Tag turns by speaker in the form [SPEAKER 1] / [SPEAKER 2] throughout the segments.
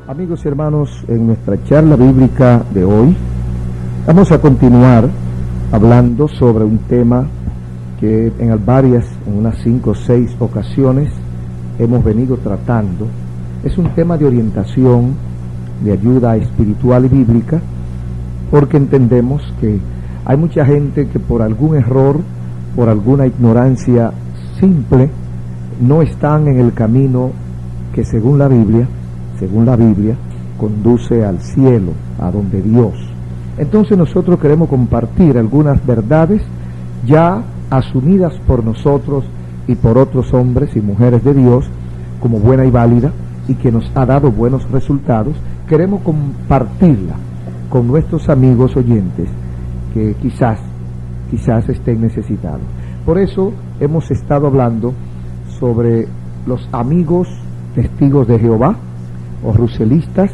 [SPEAKER 1] Amigos y hermanos, en nuestra charla bíblica de hoy vamos a continuar hablando sobre un tema que en unas 5 o 6 ocasiones hemos venido tratando. Es un tema de orientación, de ayuda espiritual y bíblica, porque entendemos que hay mucha gente que por algún error, por alguna ignorancia simple, no están en el camino que según la Biblia, conduce al cielo, a donde Dios. Entonces nosotros queremos compartir algunas verdades ya asumidas por nosotros y por otros hombres y mujeres de Dios como buena y válida y que nos ha dado buenos resultados. Queremos compartirla con nuestros amigos oyentes que quizás estén necesitados. Por eso hemos estado hablando sobre los amigos testigos de Jehová o ruselistas,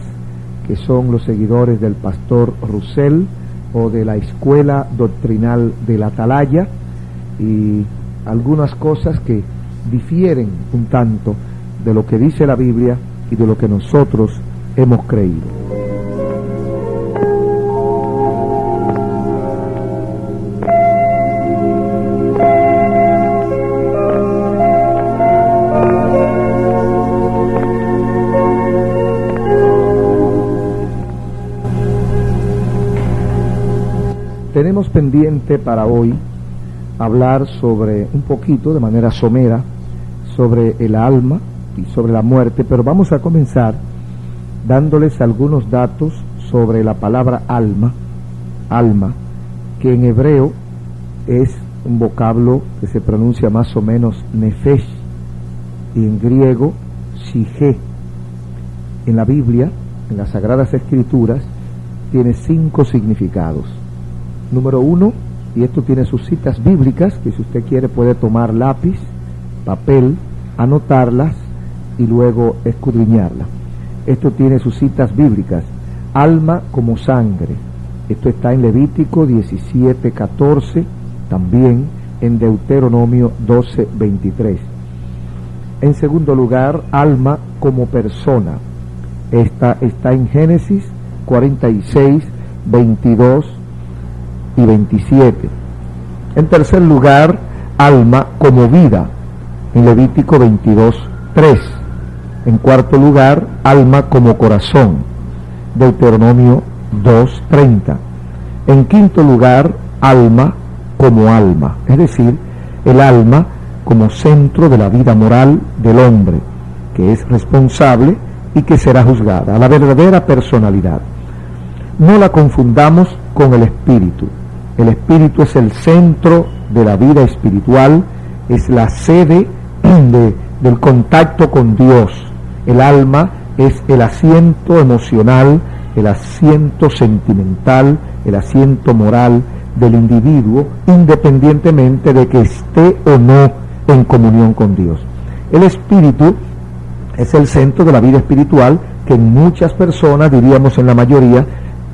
[SPEAKER 1] que son los seguidores del pastor Russell o de la escuela doctrinal de la Atalaya, y algunas cosas que difieren un tanto de lo que dice la Biblia y de lo que nosotros hemos creído. Tenemos pendiente para hoy hablar sobre un poquito, de manera somera, sobre el alma y sobre la muerte, pero vamos a comenzar dándoles algunos datos sobre la palabra alma, que en hebreo es un vocablo que se pronuncia más o menos nefesh, y en griego psique. En la Biblia, en las Sagradas Escrituras, tiene 5 significados. Número 1, y esto tiene sus citas bíblicas, que si usted quiere puede tomar lápiz, papel, anotarlas y luego escudriñarlas. Esto tiene sus citas bíblicas. Alma como sangre. Esto está en Levítico 17:14, también en Deuteronomio 12:23. En segundo lugar, alma como persona. Esta está en Génesis 46:22 y 27. En tercer lugar, alma como vida, en Levítico 22:3. En cuarto lugar, alma como corazón, Deuteronomio 2:30. En quinto lugar, alma como alma, es decir, el alma como centro de la vida moral del hombre, que es responsable y que será juzgada, la verdadera personalidad. No la confundamos con el espíritu. El espíritu es el centro de la vida espiritual, es la sede del contacto con Dios. El alma es el asiento emocional, el asiento sentimental, el asiento moral del individuo, independientemente de que esté o no en comunión con Dios. El espíritu es el centro de la vida espiritual, que en muchas personas, diríamos en la mayoría,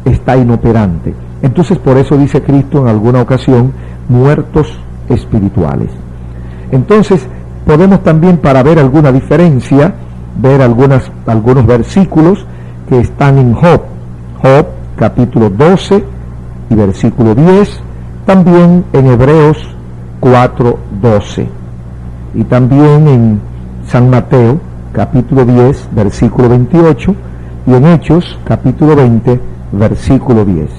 [SPEAKER 1] está inoperante. Entonces, por eso dice Cristo en alguna ocasión, muertos espirituales. Entonces, podemos también, para ver alguna diferencia, ver algunos versículos que están en Job capítulo 12 y versículo 10, también en Hebreos 4:12, y también en San Mateo capítulo 10 versículo 28, y en Hechos capítulo 20 versículo 10.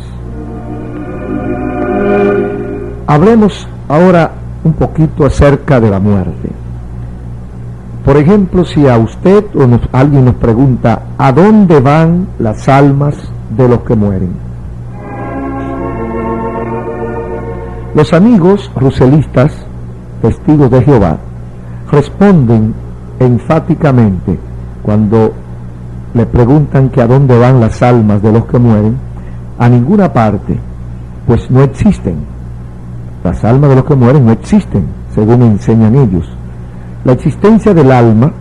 [SPEAKER 1] Hablemos ahora un poquito acerca de la muerte. Por ejemplo, si a usted o alguien nos pregunta, ¿a dónde van las almas de los que mueren? Los amigos ruselistas, testigos de Jehová, responden enfáticamente cuando le preguntan que a dónde van las almas de los que mueren: a ninguna parte, pues no existen. Las almas de los que mueren no existen, según enseñan ellos. La existencia del alma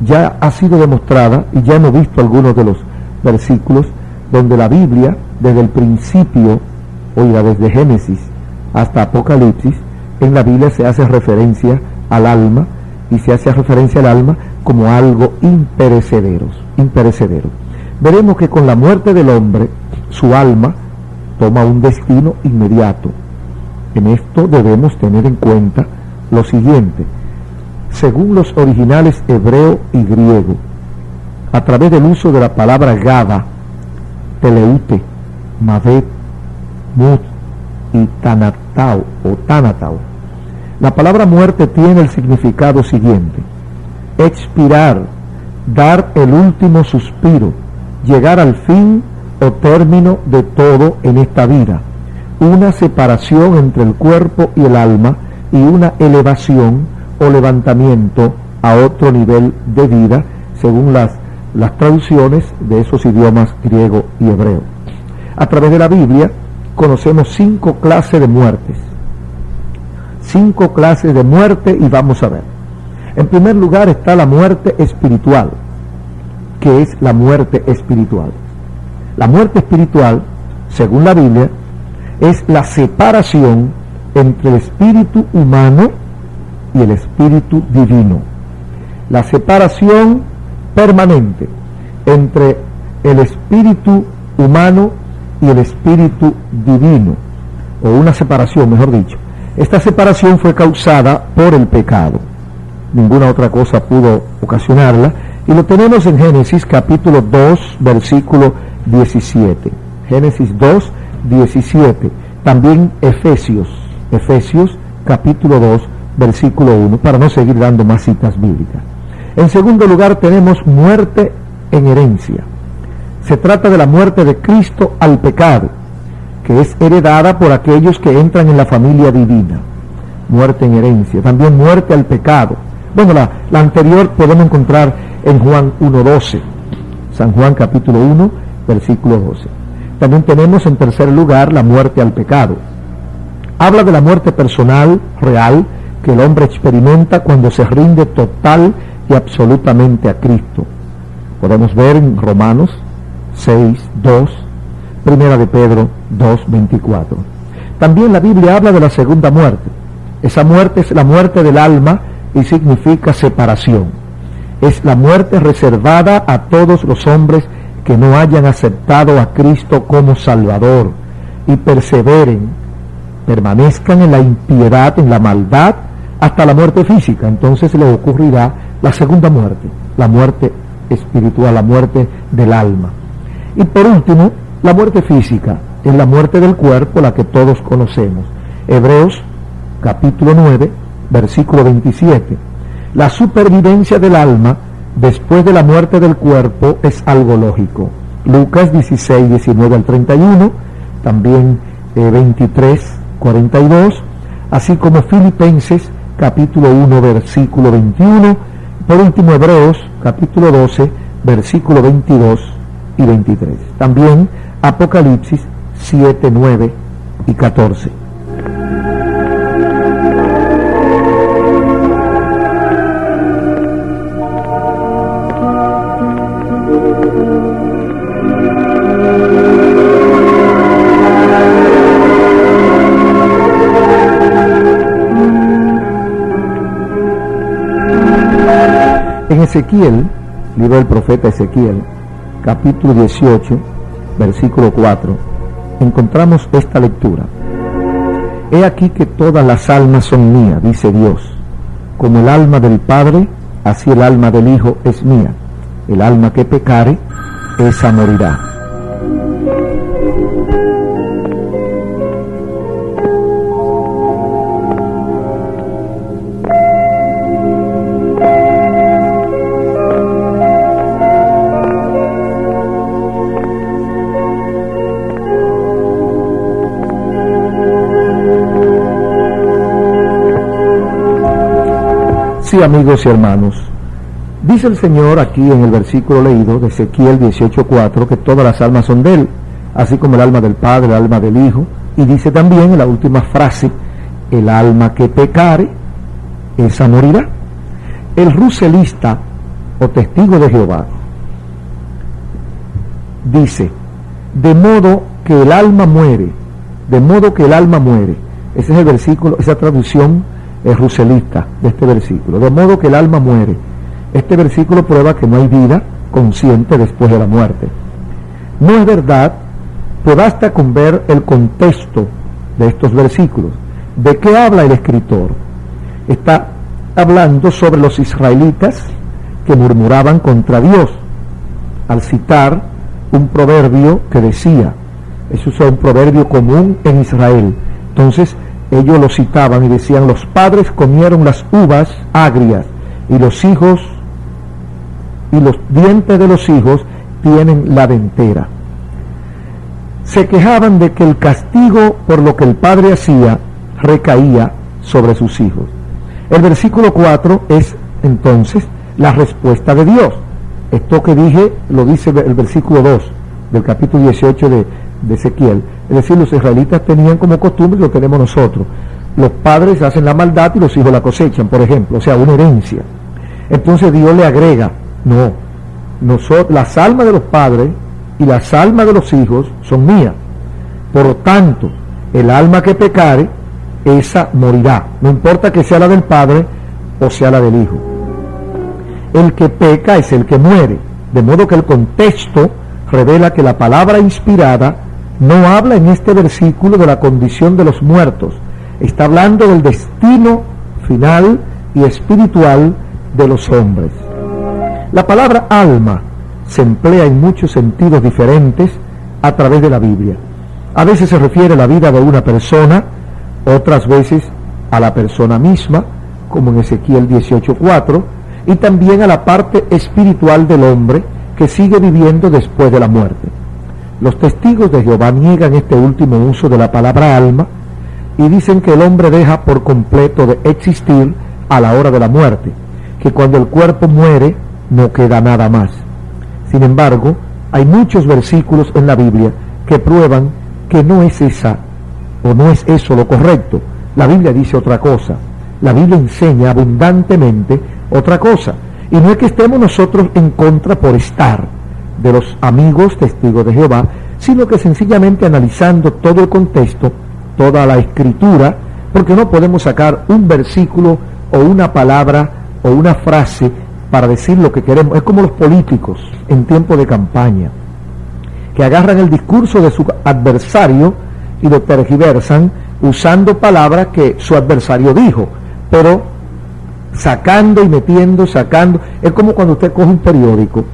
[SPEAKER 1] ya ha sido demostrada, y ya hemos visto algunos de los versículos donde la Biblia, desde el principio, desde Génesis hasta Apocalipsis, en la Biblia se hace referencia al alma, y se hace referencia al alma como algo imperecedero. Veremos que con la muerte del hombre, su alma toma un destino inmediato. En esto debemos tener en cuenta lo siguiente. Según los originales hebreo y griego, a través del uso de la palabra gaba, teleute, mavet, mut y tanatao o tanatao, la palabra muerte tiene el significado siguiente: expirar, dar el último suspiro, llegar al fin o término de todo en esta vida, una separación entre el cuerpo y el alma y una elevación o levantamiento a otro nivel de vida, según las traducciones de esos idiomas griego y hebreo. A través de la Biblia conocemos 5 clases de muertes. 5 clases de muerte, y vamos a ver. En primer lugar está la muerte espiritual. ¿Qué es la muerte espiritual? La muerte espiritual, según la Biblia, es la separación entre el espíritu humano y el espíritu divino. La separación permanente entre el espíritu humano y el espíritu divino, o una separación, mejor dicho. Esta separación fue causada por el pecado. Ninguna otra cosa pudo ocasionarla, y lo tenemos en Génesis capítulo 2, versículo 17. Génesis 2, 17. También Efesios capítulo 2, versículo 1, para no seguir dando más citas bíblicas. En segundo lugar tenemos muerte en herencia. Se trata de la muerte de Cristo al pecado, que es heredada por aquellos que entran en la familia divina. Muerte en herencia. También muerte al pecado. Bueno, la anterior podemos encontrar en Juan 1:12. San Juan capítulo 1, versículo 12. También tenemos en tercer lugar la muerte al pecado. Habla de la muerte personal, real, que el hombre experimenta cuando se rinde total y absolutamente a Cristo. Podemos ver en Romanos 6:2, Primera de Pedro 2:24. También la Biblia habla de la segunda muerte. Esa muerte es la muerte del alma y significa separación. Es la muerte reservada a todos los hombres que no hayan aceptado a Cristo como Salvador y permanezcan en la impiedad, en la maldad, hasta la muerte física. Entonces le ocurrirá la segunda muerte, la muerte espiritual, la muerte del alma. Y por último, la muerte física, es la muerte del cuerpo, la que todos conocemos. Hebreos capítulo 9, versículo 27. La supervivencia del alma después de la muerte del cuerpo es algo lógico. Lucas 16, 19 al 31, también 23, 42, así como Filipenses capítulo 1, versículo 21, por último Hebreos capítulo 12, versículo 22 y 23. También Apocalipsis 7, 9 y 14. En Ezequiel, libro del profeta Ezequiel, capítulo 18, versículo 4, encontramos esta lectura. He aquí que todas las almas son mías, dice Dios. Como el alma del Padre, así el alma del Hijo es mía. El alma que pecare, esa morirá. Sí, amigos y hermanos, dice el Señor aquí en el versículo leído de Ezequiel 18:4 que todas las almas son de Él, así como el alma del Padre, el alma del Hijo, y dice también en la última frase, el alma que pecare, esa morirá. El ruselista o testigo de Jehová dice, de modo que el alma muere, ese es el versículo, esa traducción es ruselista de este versículo, de modo que el alma muere. Este versículo prueba que no hay vida consciente después de la muerte. No es verdad, pues basta con ver el contexto de estos versículos. ¿De qué habla el escritor? Está hablando sobre los israelitas que murmuraban contra Dios, al citar un proverbio que decía, eso es un proverbio común en Israel. Entonces ellos lo citaban y decían, los padres comieron las uvas agrias y los hijos y los dientes de los hijos tienen la dentera. Se quejaban de que el castigo por lo que el padre hacía recaía sobre sus hijos. El versículo 4 es entonces la respuesta de Dios. Esto que dije lo dice el versículo 2 del capítulo 18 de Ezequiel. Es decir, los israelitas tenían como costumbre, y lo tenemos nosotros, los padres hacen la maldad y los hijos la cosechan, por ejemplo, o sea, una herencia. Entonces Dios le agrega, no, las almas de los padres y las almas de los hijos son mías. Por lo tanto, el alma que pecare, esa morirá, no importa que sea la del padre o sea la del hijo. El que peca es el que muere, de modo que el contexto revela que la palabra inspirada no habla en este versículo de la condición de los muertos, está hablando del destino final y espiritual de los hombres. La palabra alma se emplea en muchos sentidos diferentes a través de la Biblia. A veces se refiere a la vida de una persona, otras veces a la persona misma, como en Ezequiel 18:4, y también a la parte espiritual del hombre que sigue viviendo después de la muerte. Los testigos de Jehová niegan este último uso de la palabra alma y dicen que el hombre deja por completo de existir a la hora de la muerte, que cuando el cuerpo muere no queda nada más. Sin embargo, hay muchos versículos en la Biblia que prueban que no es esa o no es eso lo correcto. La Biblia dice otra cosa. La Biblia enseña abundantemente otra cosa. Y no es que estemos nosotros en contra por estar de los amigos testigos de Jehová, sino que sencillamente analizando todo el contexto, toda la escritura, porque no podemos sacar un versículo o una palabra o una frase para decir lo que queremos. Es como los políticos en tiempo de campaña, que agarran el discurso de su adversario y lo tergiversan usando palabras que su adversario dijo, pero sacando y metiendo, sacando. Es como cuando usted coge un periódico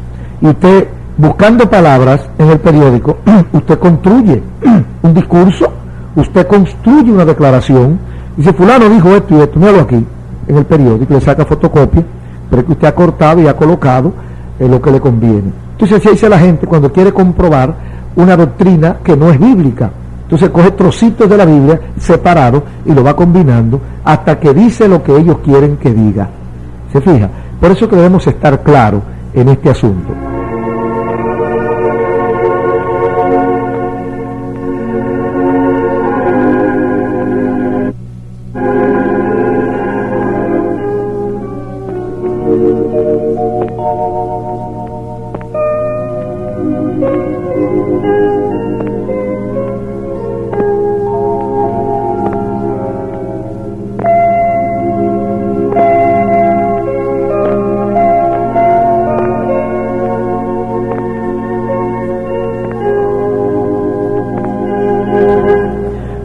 [SPEAKER 1] y usted, buscando palabras en el periódico, usted construye un discurso, usted construye una declaración, dice fulano dijo esto y esto, míralo aquí en el periódico, le saca fotocopia, pero es que usted ha cortado y ha colocado lo que le conviene. Entonces así dice la gente cuando quiere comprobar una doctrina que no es bíblica. Entonces coge trocitos de la Biblia separados y lo va combinando hasta que dice lo que ellos quieren que diga. ¿Se fija? Por eso que debemos estar claros en este asunto.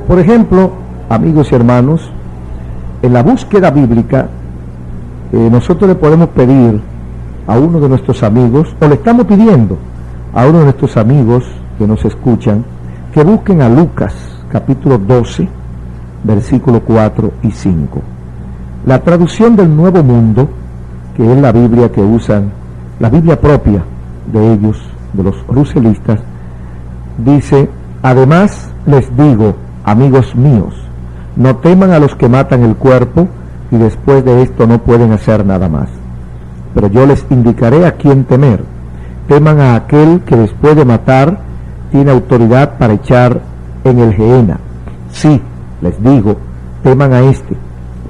[SPEAKER 1] Por ejemplo, amigos y hermanos, en la búsqueda bíblica, nosotros le podemos pedir a uno de nuestros amigos, o le estamos pidiendo a uno de nuestros amigos que nos escuchan, que busquen a Lucas, capítulo 12, versículos 4 y 5. La traducción del Nuevo Mundo, que es la Biblia que usan, la Biblia propia de ellos, de los ruselistas, dice, además les digo, amigos míos, no teman a los que matan el cuerpo y después de esto no pueden hacer nada más. Pero yo les indicaré a quién temer. Teman a aquel que después de matar tiene autoridad para echar en el Gehenna. Sí, les digo, teman a este.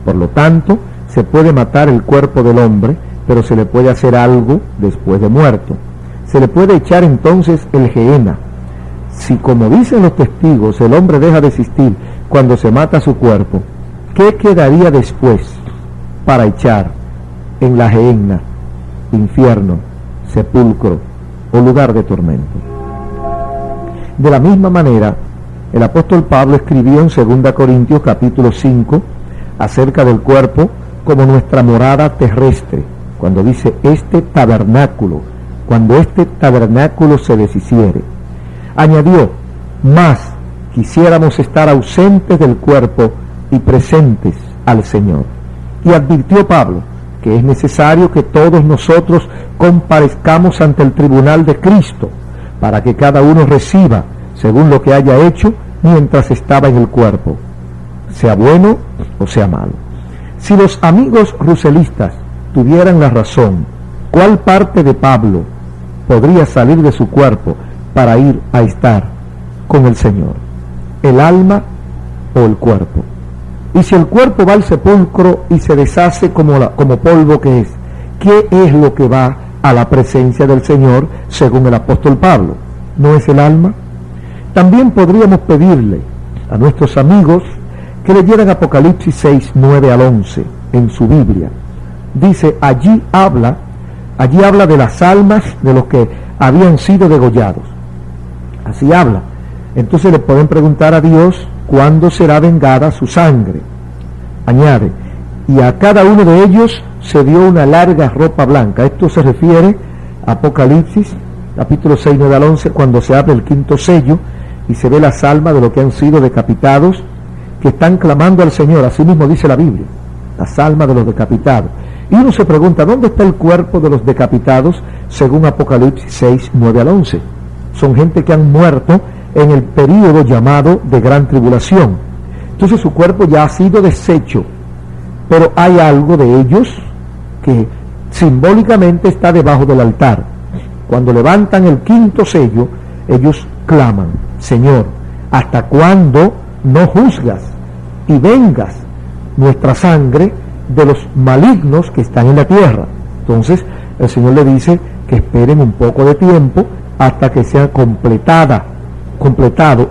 [SPEAKER 1] Por lo tanto, se puede matar el cuerpo del hombre, pero se le puede hacer algo después de muerto. Se le puede echar entonces el Gehenna. Si, como dicen los testigos, el hombre deja de existir cuando se mata su cuerpo, ¿qué quedaría después para echar en la Gehenna? infierno, sepulcro o lugar de tormento. De la misma manera, el apóstol Pablo escribió en 2 Corintios capítulo 5 acerca del cuerpo como nuestra morada terrestre, cuando dice cuando este tabernáculo se deshiciere. Añadió, más quisiéramos estar ausentes del cuerpo y presentes al Señor. Y advirtió Pablo que es necesario que todos nosotros comparezcamos ante el tribunal de Cristo, para que cada uno reciba según lo que haya hecho mientras estaba en el cuerpo, sea bueno o sea malo. Si los amigos ruselistas tuvieran la razón, ¿cuál parte de Pablo podría salir de su cuerpo para ir a estar con el Señor? ¿El alma o el cuerpo? Y si el cuerpo va al sepulcro y se deshace como polvo que es, ¿qué es lo que va a la presencia del Señor según el apóstol Pablo? ¿No es el alma? También podríamos pedirle a nuestros amigos que leyeran Apocalipsis 6, 9 al 11 en su Biblia. Dice, allí habla de las almas de los que habían sido degollados. Así habla. Entonces le pueden preguntar a Dios cuándo será vengada su sangre. Añade, y a cada uno de ellos se dio una larga ropa blanca. Esto se refiere a Apocalipsis, capítulo 6, 9 al 11, cuando se abre el quinto sello y se ve las almas de los que han sido decapitados, que están clamando al Señor. Así mismo dice la Biblia, las almas de los decapitados. Y uno se pregunta, ¿dónde está el cuerpo de los decapitados según Apocalipsis 6, 9 al 11? Son gente que han muerto en el período llamado de gran tribulación. Entonces su cuerpo ya ha sido deshecho, pero hay algo de ellos que simbólicamente está debajo del altar. Cuando levantan el quinto sello, ellos claman, Señor, ¿hasta cuándo no juzgas y vengas nuestra sangre de los malignos que están en la tierra? Entonces el Señor le dice que esperen un poco de tiempo hasta que sea completado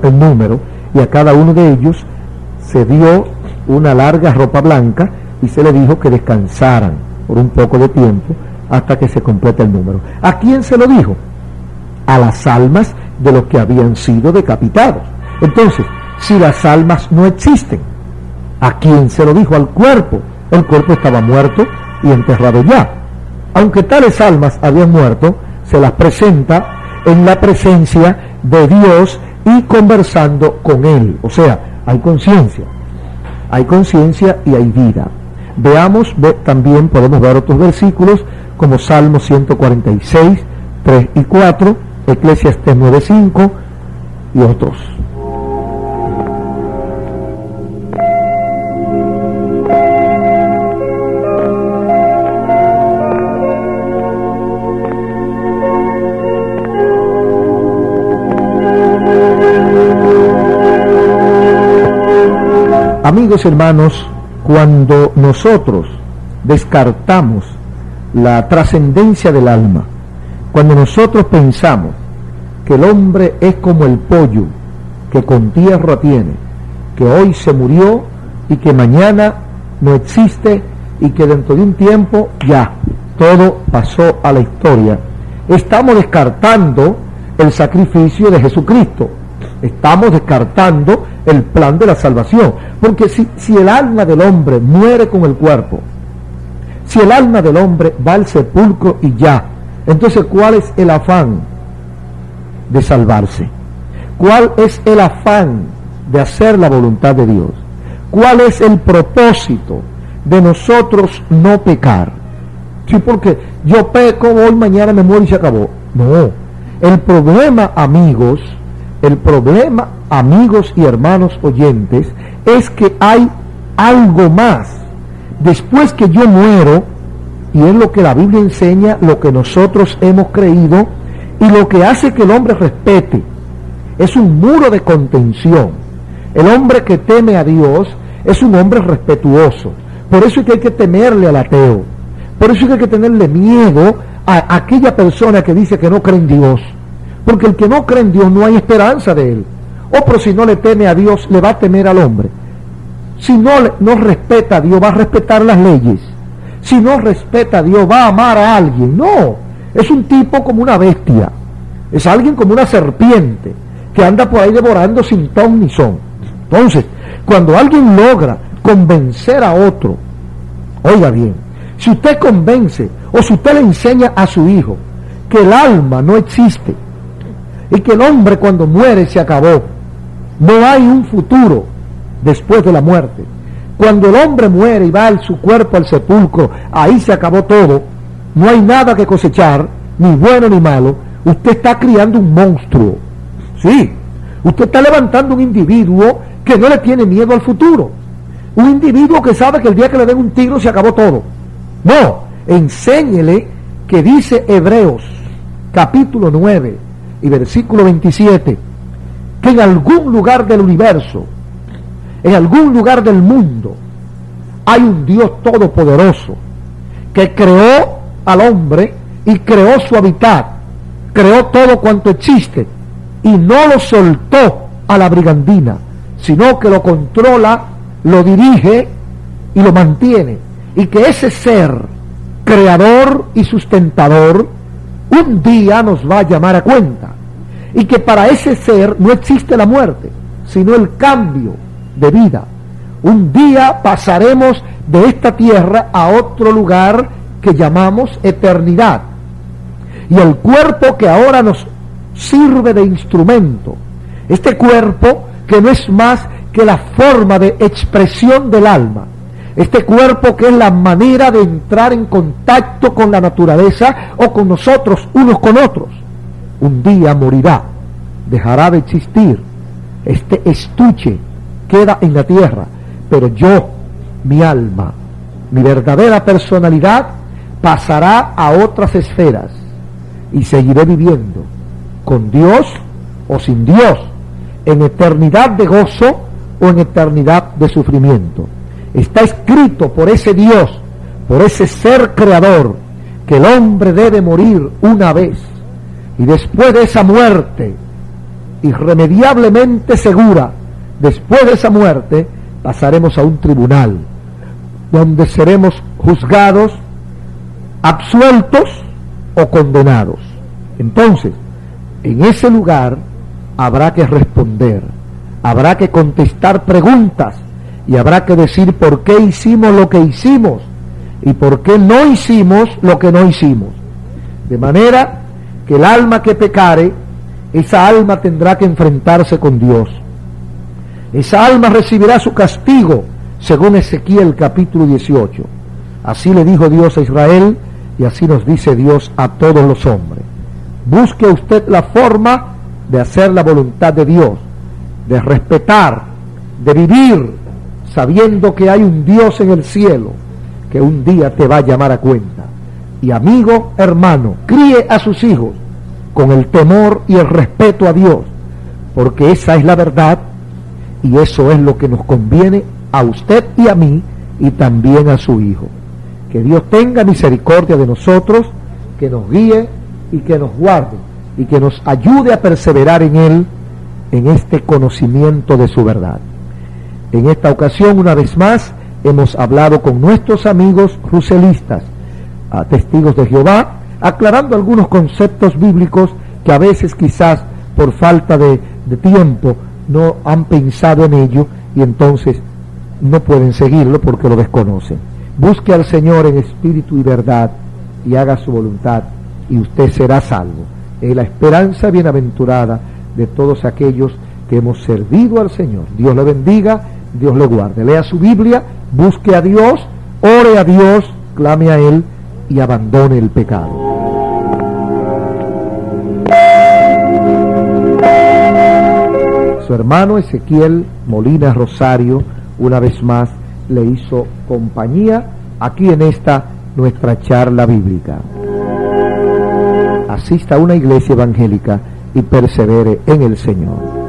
[SPEAKER 1] el número, y a cada uno de ellos se dio una larga ropa blanca y se le dijo que descansaran por un poco de tiempo hasta que se complete el número. ¿A quién se lo dijo? A las almas de los que habían sido decapitados. Entonces, si las almas no existen, ¿a quién se lo dijo? Al cuerpo. El cuerpo estaba muerto y enterrado ya. Aunque tales almas habían muerto, se las presenta en la presencia de Dios y conversando con Él. O sea, hay conciencia y hay vida. Veamos, también podemos ver otros versículos como Salmo 146, 3 y 4, Eclesiastés 9, 5 y otros. Amigos, hermanos, cuando nosotros descartamos la trascendencia del alma, cuando nosotros pensamos que el hombre es como el pollo que con tierra tiene, que hoy se murió y que mañana no existe y que dentro de un tiempo ya todo pasó a la historia, estamos descartando el sacrificio de Jesucristo. Estamos descartando el plan de la salvación, porque si el alma del hombre muere con el cuerpo, si el alma del hombre va al sepulcro y ya, entonces ¿cuál es el afán de salvarse? ¿Cuál es el afán de hacer la voluntad de Dios? ¿Cuál es el propósito de nosotros no pecar? Sí, porque yo peco hoy, mañana me muero y se acabó. No, el problema, amigos y hermanos oyentes, es que hay algo más. Después que yo muero, y es lo que la Biblia enseña, lo que nosotros hemos creído, y lo que hace que el hombre respete, es un muro de contención. El hombre que teme a Dios es un hombre respetuoso. Por eso es que hay que temerle al ateo. Por eso es que hay que tenerle miedo a aquella persona que dice que no cree en Dios. Porque el que no cree en Dios no hay esperanza de él. Pero si no le teme a Dios, le va a temer al hombre. Si no respeta a Dios, va a respetar las leyes. si no respeta a Dios, va a amar a alguien. No, es un tipo como una bestia, es alguien como una serpiente que anda por ahí devorando sin ton ni son. Entonces, cuando alguien logra convencer a otro, oiga bien, si usted convence o si usted le enseña a su hijo que el alma no existe y que el hombre cuando muere se acabó, no hay un futuro después de la muerte, cuando el hombre muere y va su cuerpo al sepulcro, ahí se acabó todo, no hay nada que cosechar, ni bueno ni malo, usted está criando un monstruo. Sí, usted está levantando un individuo que no le tiene miedo al futuro, un individuo que sabe que el día que le den un tiro se acabó todo. No, enséñele que dice Hebreos capítulo 9 y versículo 27, que en algún lugar del universo, en algún lugar del mundo, hay un Dios todopoderoso que creó al hombre y creó su hábitat, creó todo cuanto existe y no lo soltó a la brigandina, sino que lo controla, lo dirige y lo mantiene, y que ese ser creador y sustentador un día nos va a llamar a cuenta, y que para ese ser no existe la muerte, sino el cambio de vida. Un día pasaremos de esta tierra a otro lugar que llamamos eternidad, y el cuerpo que ahora nos sirve de instrumento, este cuerpo que no es más que la forma de expresión del alma, este cuerpo que es la manera de entrar en contacto con la naturaleza o con nosotros unos con otros, un día morirá, dejará de existir, este estuche queda en la tierra, pero yo, mi alma, mi verdadera personalidad pasará a otras esferas y seguiré viviendo con Dios o sin Dios, en eternidad de gozo o en eternidad de sufrimiento. Está escrito por ese Dios, por ese ser creador, que el hombre debe morir una vez, y después de esa muerte irremediablemente segura, después de esa muerte pasaremos a un tribunal donde seremos juzgados, absueltos o condenados. Entonces, en ese lugar habrá que responder, habrá que contestar preguntas y habrá que decir por qué hicimos lo que hicimos y por qué no hicimos lo que no hicimos. De manera que el alma que pecare, esa alma tendrá que enfrentarse con Dios. Esa alma recibirá su castigo, según Ezequiel capítulo 18. Así le dijo Dios a Israel y así nos dice Dios a todos los hombres. Busque usted la forma de hacer la voluntad de Dios, de respetar, de vivir sabiendo que hay un Dios en el cielo que un día te va a llamar a cuenta. Y amigo, hermano, críe a sus hijos con el temor y el respeto a Dios, porque esa es la verdad y eso es lo que nos conviene a usted y a mí y también a su hijo. Que Dios tenga misericordia de nosotros, que nos guíe y que nos guarde y que nos ayude a perseverar en Él, en este conocimiento de su verdad. En esta ocasión, una vez más, hemos hablado con nuestros amigos ruselistas, testigos de Jehová, aclarando algunos conceptos bíblicos que a veces quizás por falta de tiempo no han pensado en ello y entonces no pueden seguirlo porque lo desconocen. Busque al Señor en espíritu y verdad y haga su voluntad y usted será salvo. Es la esperanza bienaventurada de todos aquellos que hemos servido al Señor. Dios le bendiga, Dios le guarde. Lea su Biblia, busque a Dios, ore a Dios, clame a Él y abandone el pecado. Su hermano Ezequiel Molina Rosario, una vez más, le hizo compañía aquí en esta nuestra charla bíblica. Asista a una iglesia evangélica y persevere en el Señor.